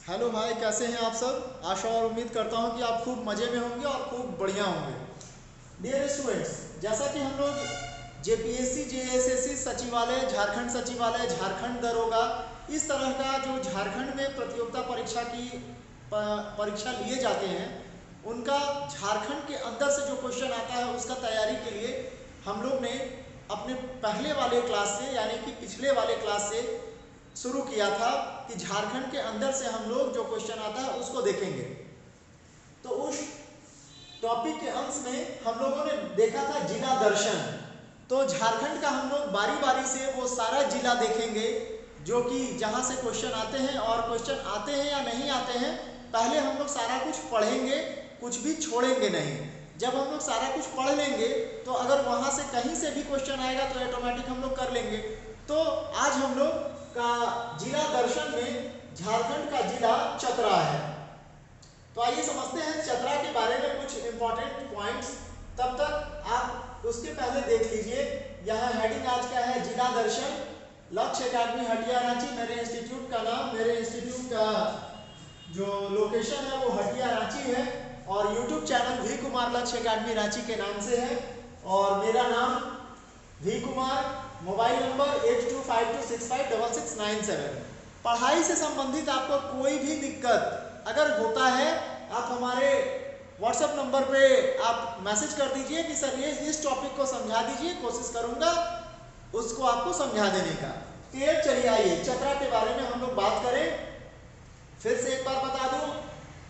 Hello भाई, कैसे हैं आप सब। आशा और उम्मीद करता हूं कि आप खूब मज़े में होंगे और खूब बढ़िया होंगे। डियर स्टूडेंट्स, जैसा कि हम लोग जेपीएससी जेएसएससी सचिवालय, झारखंड सचिवालय, झारखंड दरोगा, इस तरह का जो झारखंड में प्रतियोगिता परीक्षा की परीक्षा लिए जाते हैं, उनका झारखंड के अंदर से जो क्वेश्चन आता है उसका तैयारी के लिए हम लोग ने अपने पहले वाले क्लास से यानी कि पिछले वाले क्लास से शुरू किया था कि झारखंड के अंदर से हम लोग जो क्वेश्चन आता है उसको देखेंगे। तो उस टॉपिक के अंश में हम लोगों ने देखा था जिला दर्शन। तो झारखंड का हम लोग बारी बारी से वो सारा जिला देखेंगे जो कि जहाँ से क्वेश्चन आते हैं, और क्वेश्चन आते हैं या नहीं आते हैं पहले हम लोग सारा कुछ पढ़ेंगे, कुछ भी छोड़ेंगे नहीं। जब हम लोग सारा कुछ पढ़ लेंगे तो अगर वहाँ से कहीं से भी क्वेश्चन आएगा तो ऑटोमेटिक हम लोग कर लेंगे। तो आज हम लोग का जिला दर्शन में झारखंड का जिला चतरा है। तो आइए समझते हैं चतरा के बारे में कुछ इंपॉर्टेंट पॉइंट्स। तब तक आप उसके पहले देख लीजिए, यहाँ हेडिंग आज क्या है, जिला दर्शन, लक्ष्य एकेडमी हटिया रांची। मेरे इंस्टीट्यूट का नाम, मेरे इंस्टीट्यूट का जो लोकेशन है वो हटिया रांची है, और यूट्यूब चैनल वी कुमार लक्ष्य एकेडमी रांची के नाम से है, और मेरा नाम वी कुमार, मोबाइल नंबर 8252656697। पढ़ाई से संबंधित आपको कोई भी दिक्कत अगर होता है, आप हमारे व्हाट्सएप नंबर पे आप मैसेज कर दीजिए कि सर ये इस टॉपिक को समझा दीजिए, कोशिश करूंगा उसको आपको समझा देने का। क्लियर। चलिए आइए चतरा के बारे में हम लोग बात करें। फिर से एक बार बता दूं,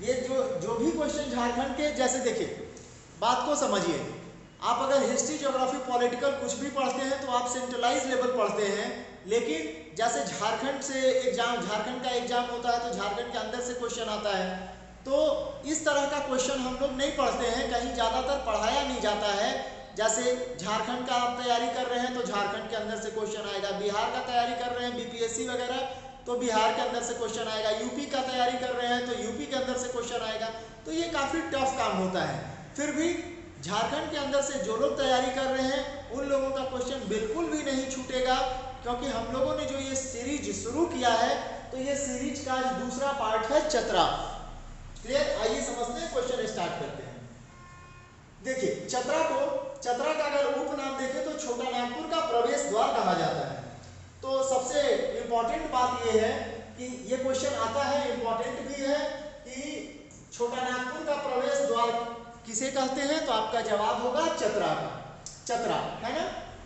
ये जो भी क्वेश्चन झारखंड के, जैसे देखिए बात को समझिए, आप अगर हिस्ट्री, ज्योग्राफी, पॉलिटिकल कुछ भी पढ़ते हैं तो आप सेंट्रलाइज लेवल पढ़ते हैं, लेकिन जैसे झारखंड से एग्जाम, झारखंड का एग्जाम होता है तो झारखंड के अंदर से क्वेश्चन आता है, तो इस तरह का क्वेश्चन हम लोग नहीं पढ़ते हैं, कहीं ज़्यादातर पढ़ाया नहीं जाता है। जैसे झारखंड का आप तैयारी कर रहे हैं तो झारखंड के अंदर से क्वेश्चन आएगा, बिहार का तैयारी कर रहे हैं बीपीएससी वगैरह तो बिहार के अंदर से क्वेश्चन आएगा, यूपी का तैयारी कर रहे हैं तो यूपी के अंदर से क्वेश्चन आएगा। तो ये काफ़ी टफ काम होता है। फिर भी झारखंड के अंदर से जो लोग तैयारी कर रहे हैं उन लोगों का क्वेश्चन बिल्कुल भी नहीं छूटेगा, क्योंकि हम लोगों ने जो ये सीरीज शुरू किया है तो ये सीरीज का दूसरा पार्ट है चतरा। क्लियर। आइए समझते हैं, क्वेश्चन स्टार्ट करते हैं। देखिए चतरा का अगर उपनाम देखें तो छोटा नागपुर का प्रवेश द्वार कहा जाता है। तो सबसे इंपॉर्टेंट बात यह है कि ये क्वेश्चन आता है, इंपॉर्टेंट भी है, कि छोटा नागपुर का प्रवेश द्वार किसे कहते हैं, तो आपका जवाब होगा चतरा का, चतरा, है ना।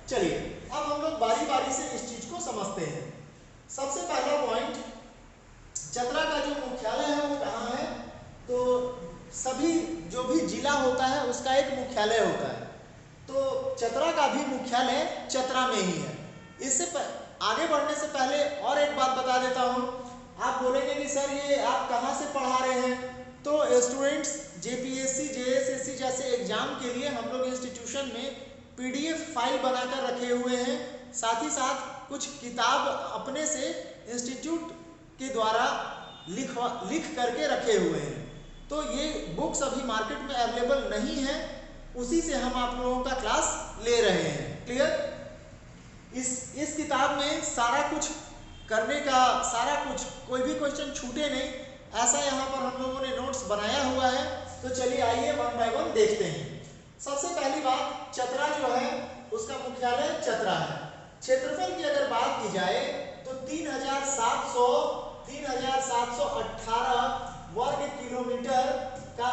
चलिए अब हम लोग बारी बारी से इस चीज को समझते हैं। सबसे पहला पॉइंट, चतरा का जो मुख्यालय है वो कहाँ है, तो सभी जो भी जिला होता है उसका एक मुख्यालय होता है, तो चतरा का भी मुख्यालय चतरा में ही है। इससे आगे बढ़ने से पहले और एक बात बता देता हूँ। आप बोलेंगे कि सर ये आप कहाँ से पढ़ा रहे हैं, तो स्टूडेंट्स जेपीएससी जेएसएससी जैसे एग्जाम के लिए हम लोग इंस्टीट्यूशन में पीडीएफ फाइल बनाकर रखे हुए हैं, साथ ही साथ कुछ किताब अपने से इंस्टीट्यूट के द्वारा लिख करके रखे हुए हैं। तो ये बुक्स अभी मार्केट में अवेलेबल नहीं है, उसी से हम आप लोगों का क्लास ले रहे हैं। क्लियर। इस किताब में सारा कुछ करने का, सारा कुछ, कोई भी क्वेश्चन छूटे नहीं, ऐसा यहाँ पर हम लोगों ने नोट्स बनाया हुआ है। तो चलिए आइए वन बाय वन देखते हैं। सबसे पहली बात, चतरा जो है उसका मुख्यालय चतरा है। क्षेत्रफल की अगर बात की जाए तो 3,718 वर्ग किलोमीटर का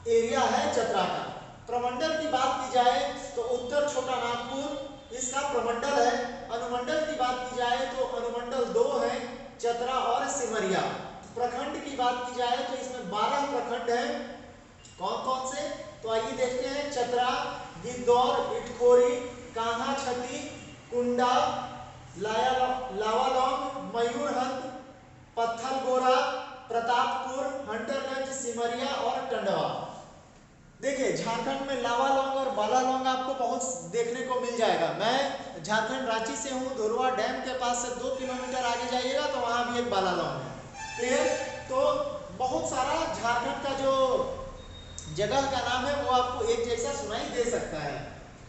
एरिया है चतरा का। प्रमंडल की बात की जाए तो उत्तर छोटा नागपुर इसका प्रमंडल है। अनुमंडल की बात की जाए तो अनुमंडल 2 है, चतरा और सिमरिया। प्रखंड की बात की जाए तो इसमें 12 प्रखंड हैं। कौन कौन से, तो आइए देखते हैं। चतरा, गिद्धौर, इटखोरी, कान्हा छती, कुंडा, लावालौंग, मयूरहंद, पत्थल गोरा, प्रतापपुर, हंटरगंज, सिमरिया और टंडवा। देखिए झारखंड में लावालौंग और बालालौंग आपको बहुत देखने को मिल जाएगा। मैं झारखंड रांची से हूँ, धुरवा डैम के पास से 2 किलोमीटर आगे जाइएगा तो वहाँ भी एक बालालौंग है। क्लियर। तो बहुत सारा झारखंड का जो जगह का नाम है वो आपको एक जैसा सुनाई दे सकता है।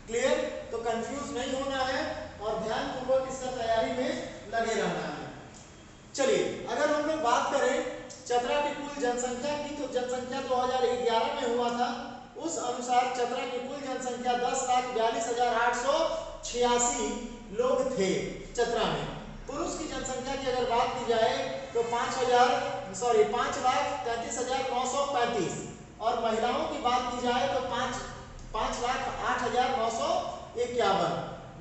क्लियर। तो कंफ्यूज नहीं होना है और ध्यानपूर्वक इसका तैयारी में लगे रहना है। चलिए अगर हम लोग बात करें चतरा की कुल जनसंख्या की, तो जनसंख्या 2011 में हुआ था, उस अनुसार चतरा की कुल जनसंख्या 10,42,886 लोग थे चतरा में। पुरुष की जनसंख्या की अगर बात की जाए तो 5,33,935 और महिलाओं की बात की जाए तो 5,08,951।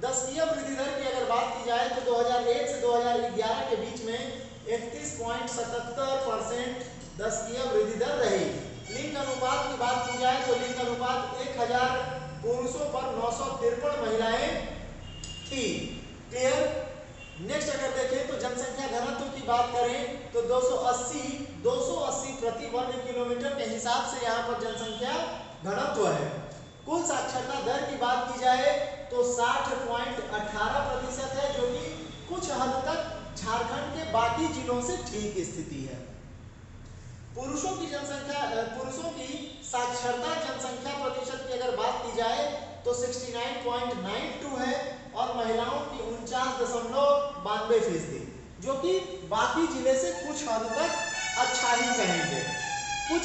दशकीय वृद्धि दर की अगर बात की जाए तो 2001 से 2011 के बीच में 31.77% दशकीय वृद्धि दर रही। लिंग अनुपात की बात की जाए तो लिंग अनुपात 1000 पुरुषों पर 953 महिलाएं थी। क्लियर। नेक्स्ट अगर देखें तो जनसंख्या घनत्व की बात करें तो 280 प्रति वर्ग किलोमीटर के हिसाब से यहाँ पर जनसंख्या घनत्व है। कुल साक्षरता दर की बात की जाए तो 60.18% है, जो कि कुछ हद तक झारखंड के बाकी जिलों से ठीक स्थिति है। पुरुषों की साक्षरता जनसंख्या प्रतिशत की अगर बात की जाए तो 69.92 है और महिलाओं की 49.92%, जो कि बाकी जिले से कुछ हद तक अच्छा ही कहेंगे। कुछ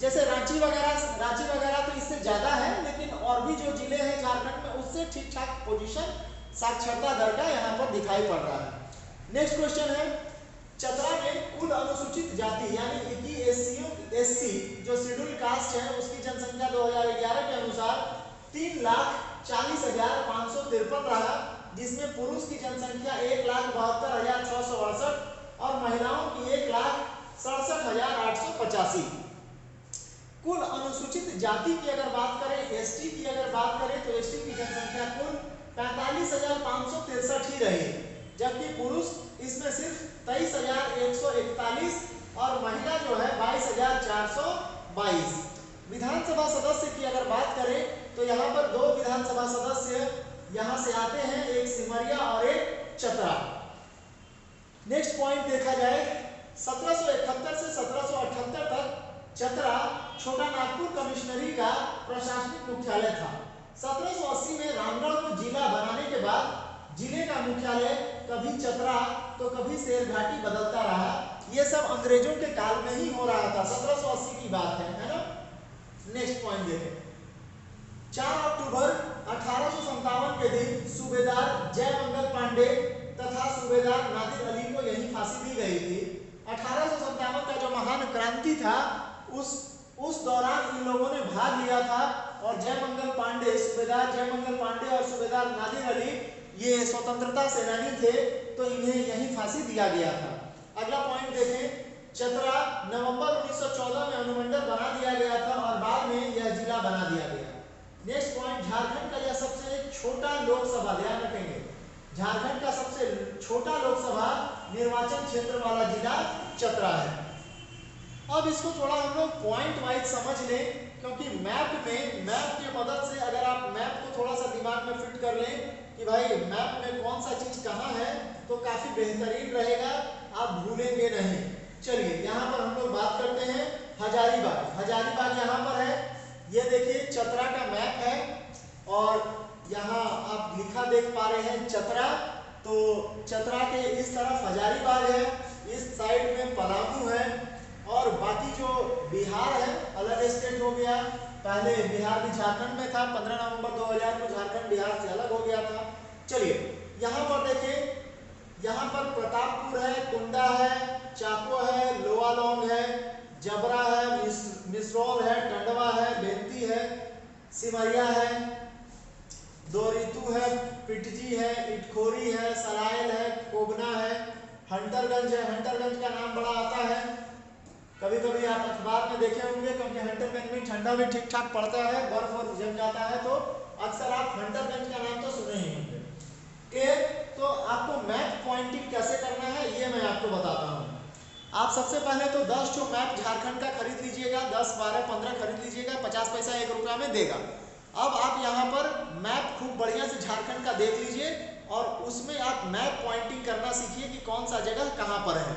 जैसे रांची वगैरह तो इससे ज्यादा है, लेकिन और भी जो जिले हैं झारखंड में उससे ठीक ठाक पोजीशन साक्षरता दर का यहाँ पर दिखाई पड़ रहा है। नेक्स्ट क्वेश्चन है, चतरा में कुल अनुसूचित जाति यानी कि एससी जो शेड्यूल कास्ट है उसकी जनसंख्या 2011 के अनुसार 3,40,553 रहा, जिसमें पुरुष की जनसंख्या 1,72,668 और महिलाओं की 1,67,885। कुल अनुसूचित जाति की अगर बात करें, एसटी की अगर बात करें तो एसटी की जनसंख्या कुल 45,563 ही रही, जबकि पुरुष इसमें सिर्फ 23,141 और महिला जो है 22,422। विधानसभा सदस्य की अगर बात करें तो यहाँ पर 2 विधानसभा सदस्य यहाँ से आते हैं, एक सिमरिया और एक चतरा। नेक्स्ट पॉइंट देखा जाए, 1771 से 1778 तक चतरा छोटा नागपुर कमिश्नरी का प्रशासनिक मुख्यालय था। 1780 में रामगढ़ को जिला बनाने के बाद जिले का मुख्यालय कभी चतरा तो कभी शेरघाटी बदलता रहा। ये सब अंग्रेजों के काल में ही हो रहा था, 1780 की बात है ना। नेक्स्ट पॉइंट देखें, 4 अक्टूबर 1857 के दिन सूबेदार जयमंगल पांडे तथा सूबेदार नादिर अली को यही फांसी दी गई थी। 1857 का जो महान क्रांति था उस दौरान इन लोगों ने भाग लिया था और सूबेदार जयमंगल पांडे और सूबेदार नादिर अली ये स्वतंत्रता सेनानी थे, तो इन्हें यही फांसी दिया गया था। अगला पॉइंट देखें, चतरा नवंबर 1914 में अनुमंडल बना दिया गया था और बाद में यह जिला बना दिया गया। नेक्स्ट पॉइंट, झारखंड का यह सबसे छोटा लोकसभा, ध्यान रखेंगे, झारखंड का सबसे छोटा लोकसभा निर्वाचन क्षेत्र वाला जिला चतरा है। अब इसको थोड़ा हम लोग पॉइंट वाइज समझ लें, क्योंकि मैप की मदद से अगर आप मैप को थोड़ा सा दिमाग में फिट कर लें कि भाई मैप में कौन सा चीज कहाँ है, तो काफी बेहतरीन रहेगा, आप भूलेंगे नहीं। चलिए यहाँ पर हम लोग बात करते हैं हजारीबाग यहाँ पर है। ये देखिए चतरा का मैप है और यहाँ आप लिखा देख पा रहे हैं चतरा, तो चतरा के इस तरफ हजारीबाग है, इस साइड में पलामू है और बाकी जो बिहार है अलग स्टेट हो गया। पहले बिहार भी झारखंड में था, 15 नवंबर 2000 को झारखंड बिहार से अलग हो गया था। चलिए यहाँ पर देखिए, यहाँ पर प्रतापपुर है, कुंडा है, चाको है, लोवालोंग है, जबरा है, मिसरौल है, टंडवा है, बेंती है, सिमरिया है, दोरितू है, पिटजी है, इटखोरी है, सलायल है, कोगना है, हंटरगंज है। हंटरगंज का नाम बड़ा आता है, कभी कभी आप अखबार में देखे होंगे, क्योंकि हंटरगंज में ठंडा भी ठीक ठाक पड़ता है, बर्फ और जम जाता है, तो अक्सर आप हंटरगंज का नाम तो सुने ही होंगे। तो आपको मैप पॉइंटिंग कैसे करना है ये मैं आपको बताता हूँ। आप सबसे पहले तो 10 ठो मैप झारखंड का खरीद लीजिएगा, 10, 12, 15 खरीद लीजिएगा, 50 पैसा 1 रुपया में देगा। अब आप यहाँ पर मैप खूब बढ़िया से झारखंड का देख लीजिए और उसमें आप मैप पॉइंटिंग करना सीखिए कि कौन सा जगह कहाँ पर है,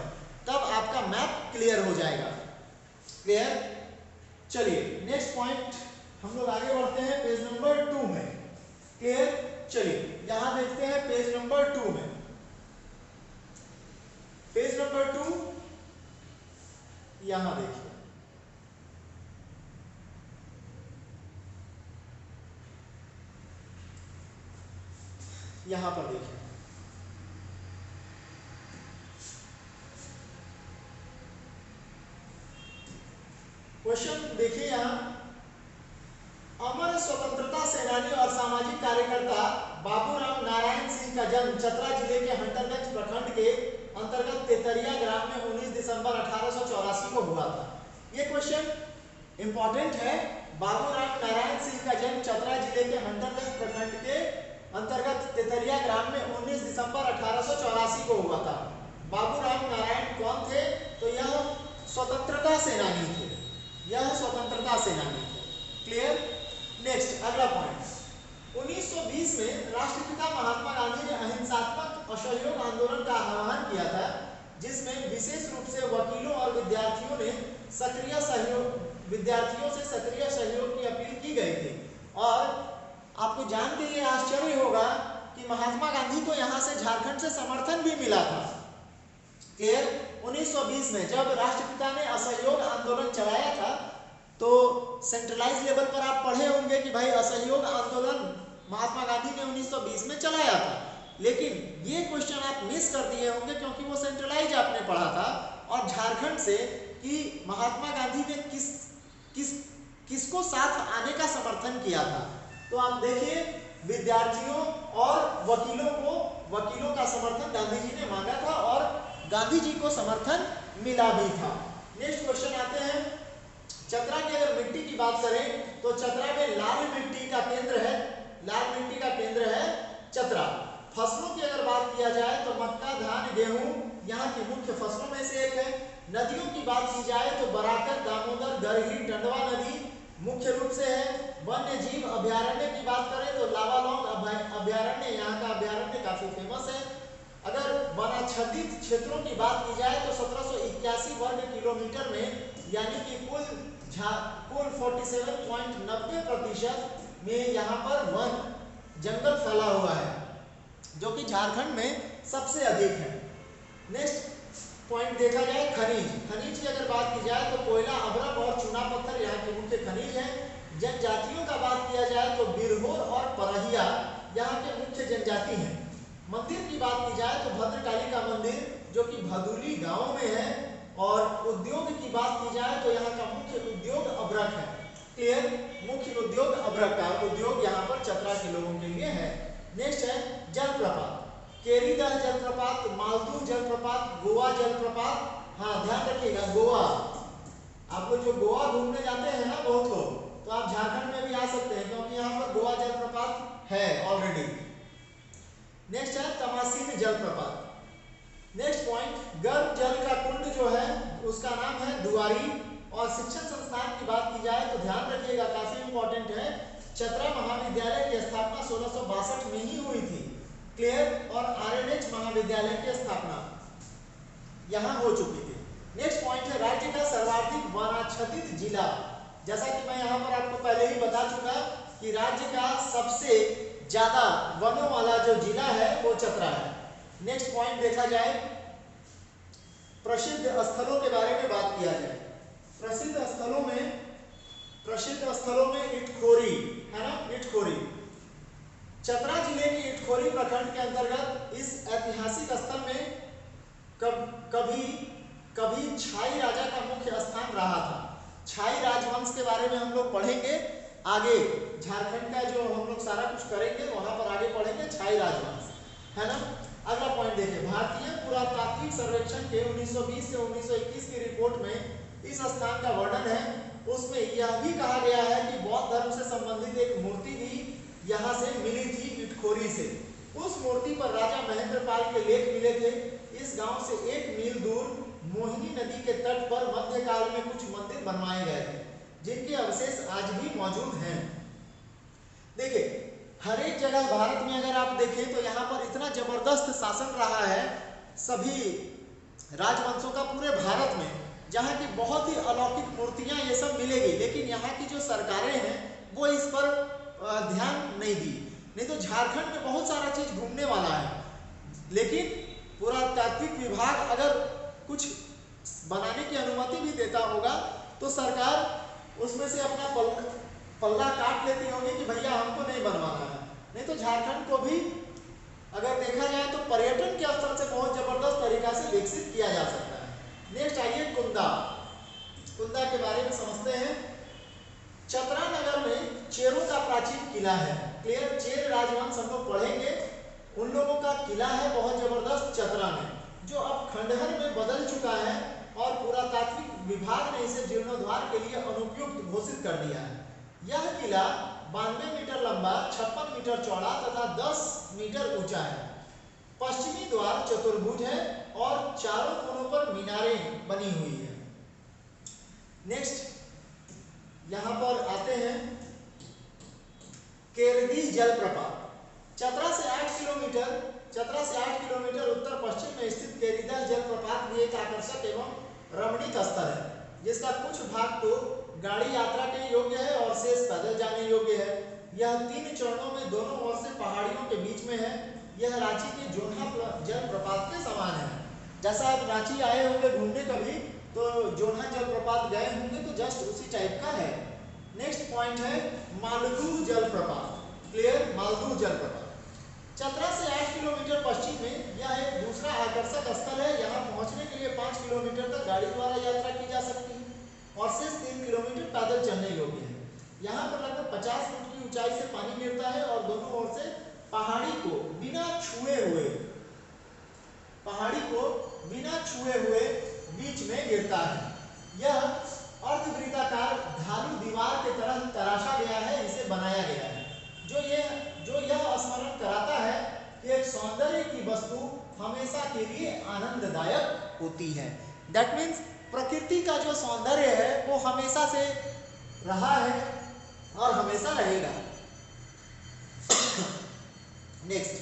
तब आपका मैप क्लियर हो जाएगा। क्लियर। चलिए नेक्स्ट पॉइंट हम लोग आगे बढ़ते हैं पेज नंबर 2 में। क्लियर। चलिए यहां देखते हैं पेज नंबर 2 में। पेज नंबर 2 यहां देखिए, यहां पर देखिए, क्वेश्चन देखिए यहां, अमर स्वतंत्रता सेनानी और सामाजिक कार्यकर्ता बाबूराम नारायण सिंह का जन्म चतरा जिले के हंटरगंज प्रखंड के अंतर्गत तेतरिया ग्राम में 19 दिसंबर 1884 को हुआ था। ये क्वेश्चन इंपॉर्टेंट है। बाबूराम नारायण सिंह का जन्म चतरा जिले के हंटरगंज प्रखंड के अंतर्गत तेतरिया ग्राम में 19 दिसंबर 1884 को हुआ था। बाबूराम नारायण कौन थे? तो यह स्वतंत्रता सेनानी थे, यह स्वतंत्रता सेनानी थे। क्लियर? नेक्स्ट अगला पॉइंट, 1920 में राष्ट्रपिता महात्मा गांधी ने अहिंसात्मक असहयोग आंदोलन का आह्वान किया था, जिसमें विशेष रूप से वकीलों और विद्यार्थियों से सक्रिय सहयोग की अपील की गई थी। और आपको जान के ये आश्चर्य होगा कि महात्मा गांधी को यहाँ से झारखंड से समर्थन भी मिला था। क्लियर? 1920 में जब राष्ट्रपिता ने असहयोग आंदोलन चलाया था, तो सेंट्रलाइज लेवल पर आप पढ़े होंगे कि भाई असहयोग आंदोलन महात्मा गांधी ने 1920 में चलाया था, लेकिन ये क्वेश्चन आप मिस कर दिए होंगे क्योंकि वो सेंट्रलाइज आपने पढ़ा था। और झारखंड से कि महात्मा गांधी ने किसको साथ आने का समर्थन किया था, तो आप देखिए विद्यार्थियों और वकीलों का समर्थन गांधी जी ने मांगा था और गांधी जी को समर्थन मिला भी था। नेक्स्ट क्वेश्चन आते हैं, चतरा की अगर मिट्टी की बात करें तो चतरा में लाल मिट्टी का केंद्र है चतरा। फसलों की अगर बात किया जाए तो मक्का, धान, गेहूं यहाँ की मुख्य फसलों में से एक है। नदियों की बात की जाए तो बराकर, दामोदर, गरही, टंडवा नदी मुख्य रूप से है। वन्य जीव अभ्यारण्य की बात करें तो लावालौंग अभ्यारण्य, यहाँ का अभ्यारण्य काफी फेमस है। अगर वनाच्छादित क्षेत्रों की बात की जाए तो 1781 वर्ग किलोमीटर में, यानी कि कुल 47.90% में यहाँ पर वन जंगल फैला हुआ है, जो कि झारखंड में सबसे अधिक है। नेक्स्ट पॉइंट देखा जाए, खनिज की अगर बात की जाए तो कोयला, अभ्रक और चूना पत्थर यहाँ के मुख्य खनिज हैं। जनजातियों का बात किया जाए तो बिरहोर और परहिया यहाँ के मुख्य जनजाति हैं। मंदिर की बात की जाए तो भद्रकाली का मंदिर जो कि भदुली गांव में है। और उद्योग की बात की जाए तो यहाँ का मुख्य उद्योग अभ्रक है। क्लियर? मुख्य उद्योग अभ्रक का उद्योग यहाँ पर चतरा के लोगों के लिए है। नेक्स्ट है जलप्रपात, केरीदह जलप्रपात, मालतू जलप्रपात, गोवा जलप्रपात। हाँ ध्यान रखिएगा, गोवा, आप लोग जो गोवा घूमने जाते हैं ना बहुत लोग, तो आप झारखंड में भी आ सकते हैं क्योंकि यहाँ पर गोवा जलप्रपात है ऑलरेडी। नेक्स्ट है तमासीन जलप्रपात। नेक्स्ट पॉइंट, गर्म जल का कुंड जो है उसका नाम है दुआरी। और शिक्षण संस्थान की बात की जाए तो ध्यान रखिएगा, काफी इंपॉर्टेंट है, चतरा महाविद्यालय की स्थापना 1662 में ही हुई थी। क्लियर? और आरएनएच महाविद्यालय की स्थापना यहाँ हो चुकी थी। नेक्स्ट पॉइंट है राज्य का सर्वाधिक वनाच्छादित जिला। जैसा कि मैं यहाँ पर आपको पहले ही बता चुका कि राज्य का सबसे ज्यादा वनों वाला जो जिला है वो चतरा है। नेक्स्ट पॉइंट देखा जाए, प्रसिद्ध स्थलों के बारे में बात किया जाए। प्रसिद्ध स्थलों में इटखोरी है ना, इटखोरी चतरा जिले के इटखोरी प्रखंड के अंतर्गत इस ऐतिहासिक स्थल में कभी छाई राजा का मुख्य स्थान रहा था। छाई राजवंश के बारे में हम लोग पढ़ेंगे आगे, झारखंड का जो हम लोग सारा कुछ करेंगे वहां पर आगे पढ़ेंगे छाई राजवंश, है ना। अगला पॉइंट देखिए, भारतीय पुरातात्विक सर्वेक्षण के 1920 से 1921 की रिपोर्ट में इस स्थान का वर्णन है। उसमें यह भी कहा गया है कि बौद्ध धर्म से संबंधित एक मूर्ति भी यहाँ से मिली थी इटखोरी से। उस मूर्ति पर राजा महेंद्रपाल के लेख मिले थे। इस गांव से 1 मील दूर मोहिनी नदी के तट पर मध्यकाल में कुछ मंदिर बनवाए गए थे, जिनके अवशेष आज भी मौजूद हैं। देखिए, हर एक जगह भारत में अगर आप देखें तो यहाँ पर इतना जबरदस्त शासन रहा है सभी राजवंशों का पूरे भारत में, जहाँ की बहुत ही अलौकिक मूर्तियाँ ये सब मिलेगी, लेकिन यहाँ की जो सरकारें हैं वो इस पर ध्यान नहीं दी। नहीं तो झारखंड में बहुत सारा चीज घूमने वाला है, लेकिन पुरातात्विक विभाग अगर कुछ बनाने की अनुमति भी देता होगा तो सरकार उसमें से अपना पल्ला काट लेती होगी कि भैया हमको नहीं बनवाना है। नहीं तो झारखंड को भी अगर देखा जाए तो पर्यटन के स्तर से बहुत जबरदस्त तरीका से विकसित किया जा सकता है। नेक्स्ट आइए कुंदा। कुंदा के बारे में समझते हैं। चतरा नगर में चेरों का प्राचीन किला है। क्लियर, चेर राजवंश हम लोग पढ़ेंगे, उन लोगों का किला है बहुत जबरदस्त चतरा में, जो अब खंडहर में बदल चुका है और पुरातात्विक विभाग ने इसे जीर्णोद्धार के लिए अनुपयुक्त घोषित कर दिया है। यह किला 92 मीटर लंबा, 56 मीटर चौड़ा तथा 10 मीटर ऊंचा है। पश्चिमी द्वार चतुर्भुज है और चारों कोनों पर मीनारें बनी हुई है। नेक्स्ट यहां पर आते हैं केरदी जलप्रपात। चतरा से 8 किलोमीटर उत्तर पश्चिम में स्थित केरीदास जलप्रपात भी एक आकर्षक एवं रमणीक स्थल है, जिसका कुछ भाग तो गाड़ी यात्रा के योग्य है और शेष पैदल जाने योग्य है। यह 3 चरणों में दोनों ओर से पहाड़ियों के बीच में है। यह रांची के जोन्हा जलप्रपात के समान है। जैसा आप रांची आए होंगे घूमने कभी तो जोन्हा जलप्रपात गए होंगे तो जस्ट उसी टाइप का है। नेक्स्ट पॉइंट है मालदूह जलप्रपात। क्लियर, मालदूह जलप्रपात चतरा से 8 किलोमीटर पश्चिम में यह एक दूसरा आकर्षक स्थल है। यहाँ पहुंचने के लिए 5 किलोमीटर तक गाड़ी द्वारा यात्रा की जा सकती है और शेष 3 किलोमीटर पैदल चलने योग्य है। यहाँ पर लगभग 50 फुट की ऊंचाई से पानी गिरता है और दोनों ओर से पहाड़ी को बिना छुए हुए बीच में गिरता है। यह अर्धवृत्ताकार ढालू दीवार के तरह तराशा गया है, इसे बनाया गया है, जो यह स्मरण कराता है कि एक सौंदर्य की वस्तु हमेशा के लिए आनंददायक होती है। दैट मीन्स प्रकृति का जो सौंदर्य है वो हमेशा से रहा है और हमेशा रहेगा। नेक्स्ट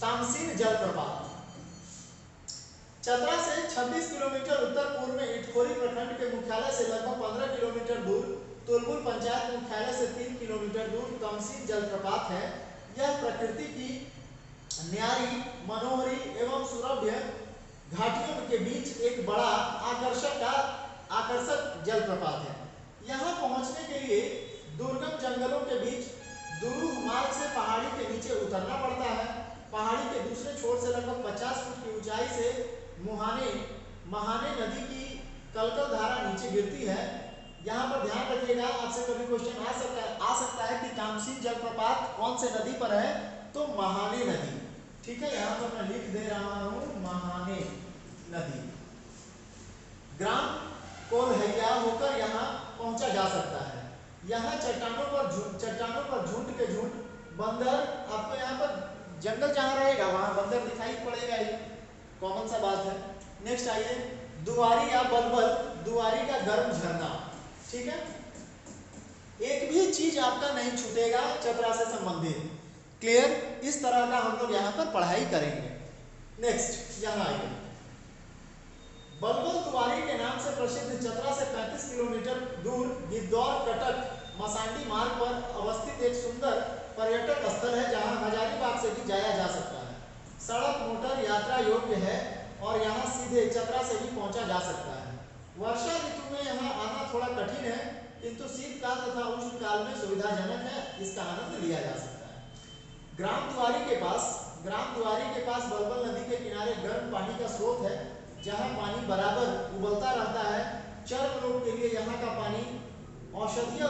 तामसिन जलप्रपात। चतरा से 26 किलोमीटर उत्तर पूर्व में इटखोरी प्रखंड के मुख्यालय से लगभग 15 किलोमीटर दूर तुलबुल पंचायत मुख्यालय से 3 किलोमीटर दूर तामसिन जलप्रपात है। यह प्रकृति की न्यारी, मनोहरी एवं सुरभ्य घाटियों के बीच एक बड़ा आकर्षक जलप्रपात है। यहाँ पहुँचने के लिए दुर्गम जंगलों के बीच दुरूह मार्ग से पहाड़ी के नीचे उतरना पड़ता है। पहाड़ी के दूसरे छोर से लगभग 50 फुट की ऊंचाई से महाने नदी की कलकल धारा नीचे गिरती है। यहाँ पर ध्यान रखिएगा, आपसे कभी क्वेश्चन आ सकता है कि तामसिन जलप्रपात कौन से नदी पर है, तो महाने नदी। ठीक है, यहाँ पर मैं लिख दे रहा हूँ महाने नदी। ग्राम कोल्हैया होकर यहाँ पहुंचा जा सकता है। यहाँ चट्टानों पर झुंड के झुंड बंदर, आपको यहाँ पर जंगल जहाँ रहेगा वहाँ बंदर दिखाई पड़ेगा ही, कॉमन सा बात है। नेक्स्ट आइए दुआरी या बलबल, दुआरी का गर्म झरना। ठीक है, एक भी चीज आपका नहीं छूटेगा चतरा से संबंधित। क्लियर, इस तरह का हम लोग यहाँ पर पढ़ाई करेंगे। नेक्स्ट यहाँ आइए बलबल दुआरी के नाम से प्रसिद्ध चतरा से 35 किलोमीटर दूर गिद्धौर कटक मसांडी मार्ग पर अवस्थित एक सुंदर पर्यटक स्थल है, जहां हजारीबाग से भी जाया जा सकता है। सड़क मोटर यात्रा योग्य है और यहां सीधे चतरा से भी पहुंचा जा सकता है। वर्षा ऋतु में यहां आना थोड़ा कठिन है, किंतु शीतकाल तथा उष्ण काल में सुविधाजनक है, इसका आनंद लिया जा सकता है। ग्राम दुआरी के पास बलबल नदी के किनारे गर्म पानी का स्रोत है, जहां पानी बराबर उबलता रहता है। चर्म रोग के लिए यहाँ का पानी औषधीय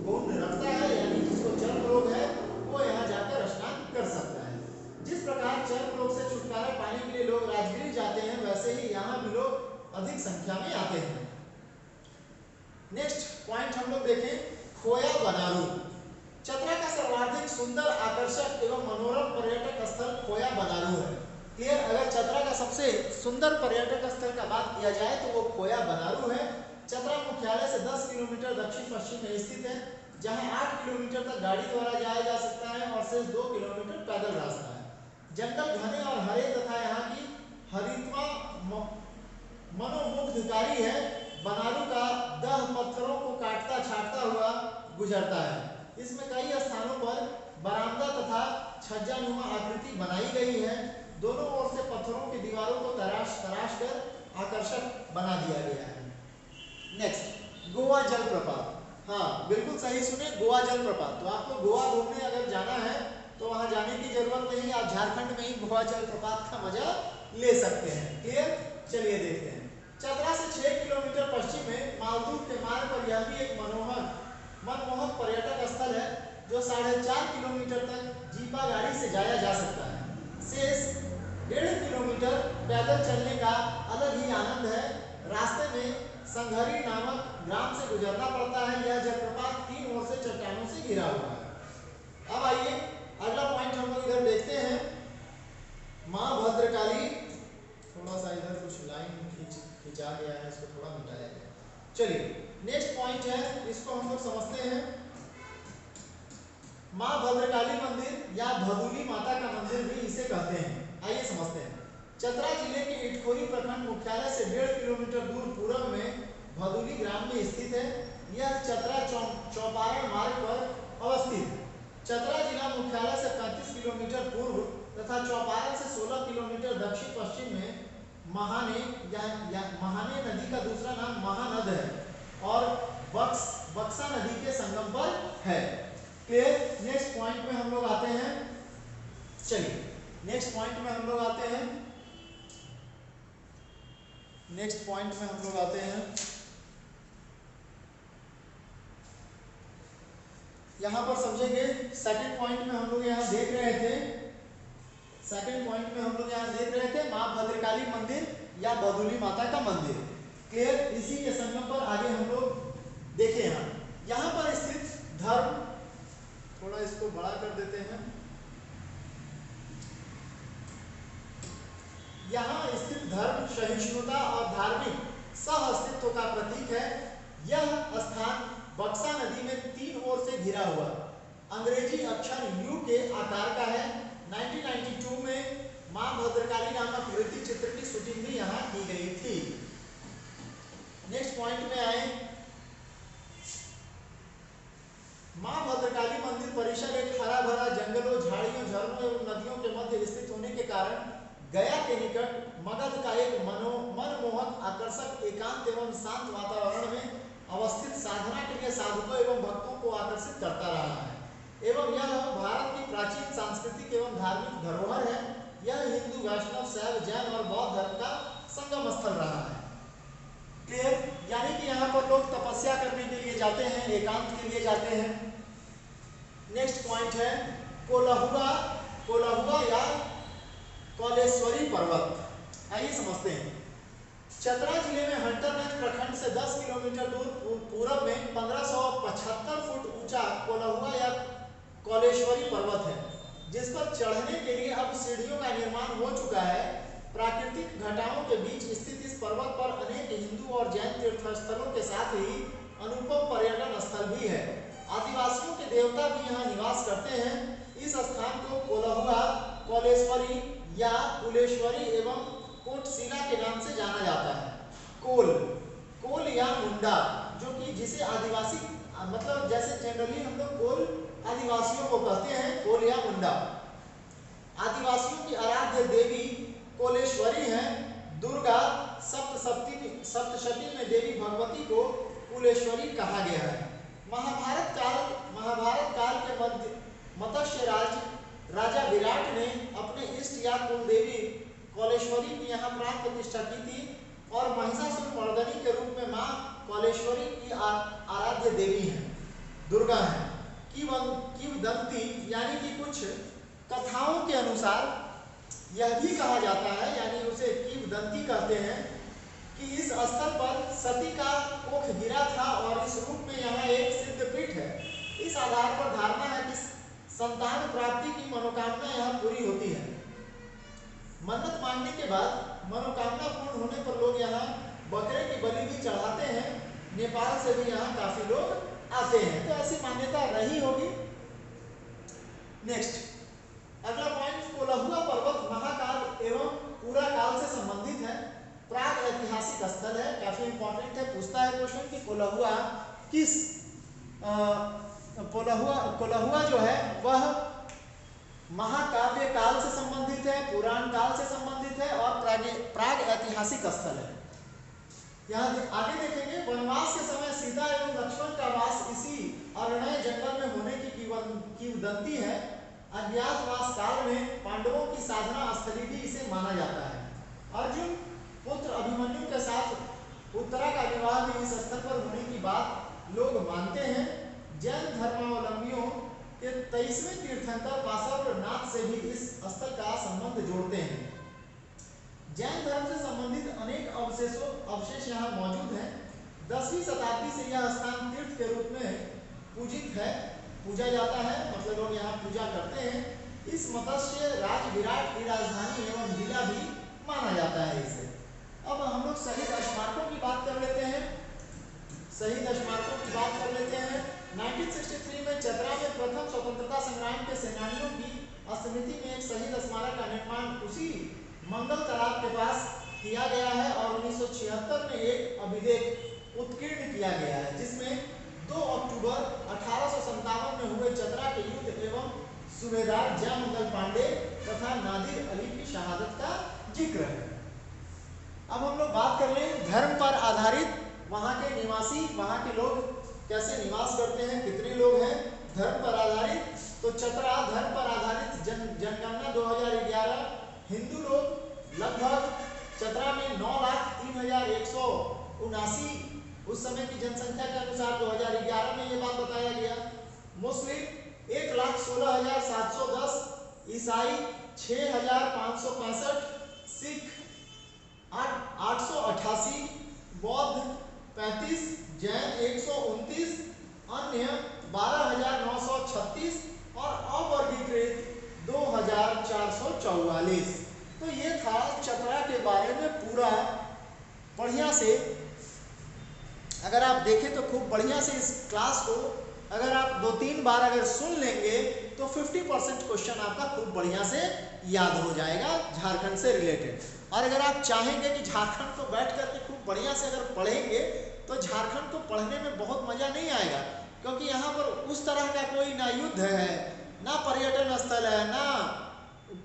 गुण रखता है, यानी जिसको चर्म रोग है वो यहाँ जाकर स्नान कर सकता है। जिस प्रकार चर्म रोग से छुटकारा पाने के लिए लोग राजगीर जाते हैं, वैसे ही यहाँ भी लोग अधिक संख्या में आते हैं। नेक्स्ट पॉइंट हम लोग देखें खोया बनारू। चतरा का सर्वाधिक सुंदर, आकर्षक एवं मनोरम पर्यटक स्थल खोया बनारू है। क्लियर, अगर चतरा का सबसे सुंदर पर्यटक स्थल का बात किया जाए तो वो खोया बनारू है। चतरा मुख्यालय से 10 किलोमीटर दक्षिण पश्चिम में स्थित है, जहां 8 किलोमीटर तक गाड़ी द्वारा जाया जा सकता है और शेष 2 किलोमीटर पैदल रास्ता है। जंगल घने और हरे तथा यहाँ की हरितमा मनोमुग्धकारी है। बनारू का दह पत्थरों को काटता छाटता हुआ गुजरता है। इसमें कई स्थानों पर बरामदा तथा छज्जानुमा आकृति बनाई गई है। दोनों ओर से पत्थरों की दीवारों को तराश कर आकर्षक बना दिया गया है। नेक्स्ट, गोवा जलप्रपात। हाँ बिल्कुल सही सुने, गोवा जलप्रपात। तो आपको गोवा घूमने अगर जाना है तो वहां जाने की जरूरत नहीं, आप झारखंड में ही गोवा जलप्रपात का मजा ले सकते हैं। क्लियर? चलिए देखते हैं। चतरा से 6 किलोमीटर पश्चिम में मालदीव के मार्ग पर यह भी एक मनमोहक पर्यटक स्थल है जो 4.5 किलोमीटर तक जीपा गाड़ी से जाया जा सकता है। शेष 1.5 किलोमीटर पैदल चलने का अलग ही आनंद है। रास्ते में संघरी नामक ग्राम से गुजरना पड़ता है। यह जलप्रपात 3 ओर से चट्टानों से घिरा हुआ है। अब आइए अगला पॉइंट हम लोग इधर देखते हैं, मां भद्रकाली। थोड़ा सा इधर कुछ लाइन खिंचा गया है, इसको थोड़ा मिटाया गया। चलिए नेक्स्ट पॉइंट है, इसको हम लोग समझते हैं। मां भद्रकाली मंदिर या भदुली माता का मंदिर भी इसे कहते हैं। आइए समझते हैं। चतरा जिले के इटखोरी प्रखंड मुख्यालय से 1.5 किलोमीटर दूर पूर्व में भदुली ग्राम में स्थित है। यह चतरा चौपारण मार्ग पर अवस्थित है। चतरा जिला मुख्यालय से 35 किलोमीटर पूर्व तथा चौपारण से 16 किलोमीटर दक्षिण पश्चिम में महाने नदी का दूसरा नाम महानद है और बक्सा नदी के संगम पर है। क्लियर? नेक्स्ट पॉइंट में हम लोग आते हैं। चलिए नेक्स्ट पॉइंट में हम लोग आते हैं। यहां पर समझेंगे। सेकंड पॉइंट में हम लोग यहां देख रहे थे मां भद्रकाली मंदिर या बदुली माता का मंदिर। क्लियर? इसी के संगम पर आगे हम लोग देखे यहाँ पर स्थित धर्म, थोड़ा इसको बड़ा कर देते हैं। यहाँ स्थित धर्म, सहिष्णुता और धार्मिक सह अस्तित्व का प्रतीक है। यह स्थान बक्सा नदी में 3 ओर से घिरा हुआ अंग्रेजी अक्षर यू के आकार का है। 1992 में मां भद्रकाली नामक वृत्ति चित्र की शूटिंग भी यहाँ की गई थी। नेक्स्ट पॉइंट में आए। मां भद्रकाली मंदिर परिसर एक हरा भरा जंगलों, झाड़ियों, झरनों एवं नदियों के मध्य स्थित होने के कारण गया के निकट मगध का एक मनमोहक, आकर्षक, एकांत एवं शांत वातावरण में अवस्थित साधना के लिए साधुकों एवं भक्तों को आकर्षित करता रहा है एवं यह भारत की प्राचीन सांस्कृतिक एवं धार्मिक धरोहर है। यह हिंदू, वैष्णव, शैव, जैन और बौद्ध धर्म का संगम स्थल रहा है। क्लियर? यानी कि यहाँ पर लोग तपस्या करने के लिए जाते हैं, एकांत के लिए जाते हैं। नेक्स्ट पॉइंट है कोल्हुआ या कौलेश्वरी पर्वत। आइए समझते हैं। चतरा जिले में हंटरगंज प्रखंड से 10 किलोमीटर दूर पूरब में 1575 फुट ऊंचा कोल्हुआ या कौलेश्वरी पर्वत है, जिस पर चढ़ने के लिए अब सीढ़ियों का निर्माण हो चुका है। प्राकृतिक घटाओं के बीच स्थित इस पर्वत पर अनेक हिंदू और जैन तीर्थस्थलों के साथ ही अनुपम पर्यटन स्थल भी है। आदिवासियों के देवता भी यहाँ निवास करते हैं। इस स्थान को कोल्हुआ, कौलेश्वरी या कुलेश्वरी एवं कोटशिला के नाम से जाना जाता है। कोल या मुंडा, जो कि जिसे आदिवासी मतलब जैसे जनरली हम लोग कोल आदिवासियों को कहते हैं, कोल या मुंडा। आदिवासियों की आराध्य देवी कोलेश्वरी हैं। दुर्गा सप्तशती में देवी भगवती को कुलेश्वरी कहा गया है। महाभारत काल के मत्स्य राजा विराट ने अपने इष्ट या कुल देवी कौलेश्वरी की यहाँ प्राण प्रतिष्ठा की थी और महिषासुर मर्दनी के रूप में मां कौलेश्वरी की आराध्य देवी हैं, दुर्गा हैं। किंवदंती यानी कि कुछ कथाओं के अनुसार यह भी कहा जाता है, यानी उसे किंवदंती कहते हैं, कि इस स्थल पर सती का कोख गिरा था और इस रूप में यहाँ एक सिद्धपीठ है। इस आधार पर धारणा है कि संतान प्राप्ति की मनोकामना यहाँ पूरी होती है। मन्नत मांगने के बाद मनोकामना पूर्ण होने पर लोग यहाँ बकरे की बलि भी चढ़ाते हैं। नेपाल से भी यहाँ काफी लोग आते हैं, तो ऐसी मान्यता रही होगी। नेक्स्ट अगला पॉइंट, कोल्हुआ पर्वत महाकाल एवं पूरा काल से संबंधित है। प्राग ऐतिहासिक स्थल है, काफी इंपॉर्टेंट है। पूछता है क्वेश्चन कि कोल्हुआ जो है वह महाकाव्य काल से संबंधित है, पुराण काल से संबंधित है और प्राग ऐतिहासिक स्थल है। यहाँ आगे देखेंगे, वनवास के समय सीता एवं लक्ष्मण का वास इसी अरण्य जंगल में होने की किंवदंती है। अज्ञातवास काल में पांडवों की साधना स्थली भी इसे माना जाता है। अर्जुन पुत्र अभिमन्यु के साथ उत्तरा का विवाह भी इस स्थल पर होने की बात लोग मानते हैं। जैन धर्मावलंबियों के 23वें तीर्थंकर पार्श्वनाथ से भी इस स्थल का संबंध जोड़ते हैं। जैन धर्म से संबंधित अनेक अवशेष यहाँ मौजूद हैं। 10वीं शताब्दी से यह स्थान तीर्थ के रूप में पूजित है, पूजा जाता है, मतलब लोग यहाँ पूजा करते हैं। इस मत्स्य राज विराट की राजधानी एवं जिला भी माना जाता है इसे। अब हम लोग शहीद स्मारकों की बात कर लेते हैं। शहीद स्मारकों की बात कर लेते हैं। 1963 में चतरा में प्रथम स्वतंत्रता संग्राम के सेनानियों की स्मृति में एक शहीद स्मारक का निर्माण उसी मंगल तालाब के पास किया गया है और 1976 में एक अभिलेख उत्कीर्ण किया गया है, जिसमें 2 अक्टूबर 1857 में हुए चतरा के युद्ध एवं सूबेदार जयमंगल पांडे तथा नादिर अली की शहादत का जिक्र है। अब हम लोग बात कर लें धर्म पर आधारित, वहाँ के निवासी, वहाँ के लोग कैसे निवास करते हैं, कितने लोग हैं धर्म पर आधारित। तो चतरा धर्म पर आधारित जनगणना 2011, हिंदू लोग लगभग चतरा में 9,03,179 उस समय की जनसंख्या के अनुसार 2011 में ये बात बताया गया। मुस्लिम 1,16,710, ईसाई 6,565, सिख 888, बौद्ध 35, जैन 129, अन्य 12,936 और अवर्गीकृत 2,444। तो ये था चतरा के बारे में पूरा बढ़िया से। अगर आप देखें तो खूब बढ़िया से इस क्लास को अगर आप 2-3 बार अगर सुन लेंगे तो 50% क्वेश्चन आपका खूब बढ़िया से याद हो जाएगा झारखंड से रिलेटेड। और अगर आप चाहेंगे कि झारखंड को बैठ करके खूब बढ़िया से अगर पढ़ेंगे तो झारखंड को पढ़ने में बहुत मज़ा नहीं आएगा, क्योंकि यहाँ पर उस तरह का कोई ना युद्ध है, ना पर्यटन स्थल है, ना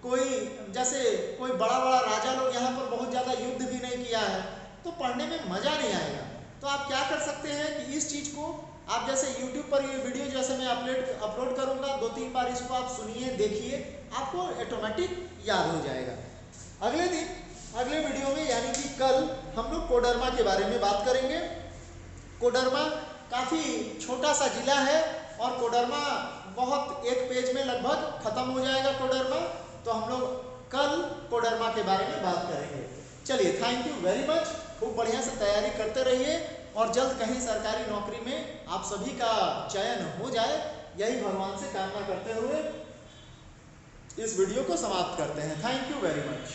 कोई जैसे कोई बड़ा बड़ा राजा लोग यहाँ पर बहुत ज़्यादा युद्ध भी नहीं किया है, तो पढ़ने में मज़ा नहीं आएगा। तो आप क्या कर सकते हैं कि इस चीज़ को आप जैसे YouTube पर ये वीडियो जैसे मैं अपलोड करूँगा 2-3 बार इसको आप सुनिए, देखिए, आपको ऑटोमेटिक याद हो जाएगा। अगले दिन अगले वीडियो में यानी कि कल हम लोग कोडरमा के बारे में बात करेंगे। कोडरमा काफ़ी छोटा सा जिला है और कोडरमा बहुत एक पेज में लगभग खत्म हो जाएगा कोडरमा। तो हम लोग कल कोडरमा के बारे में बात करेंगे। चलिए, थैंक यू वेरी मच। खूब बढ़िया से तैयारी करते रहिए और जल्द कहीं सरकारी नौकरी में आप सभी का चयन हो जाए, यही भगवान से कामना करते हुए इस वीडियो को समाप्त करते हैं। Thank you very much.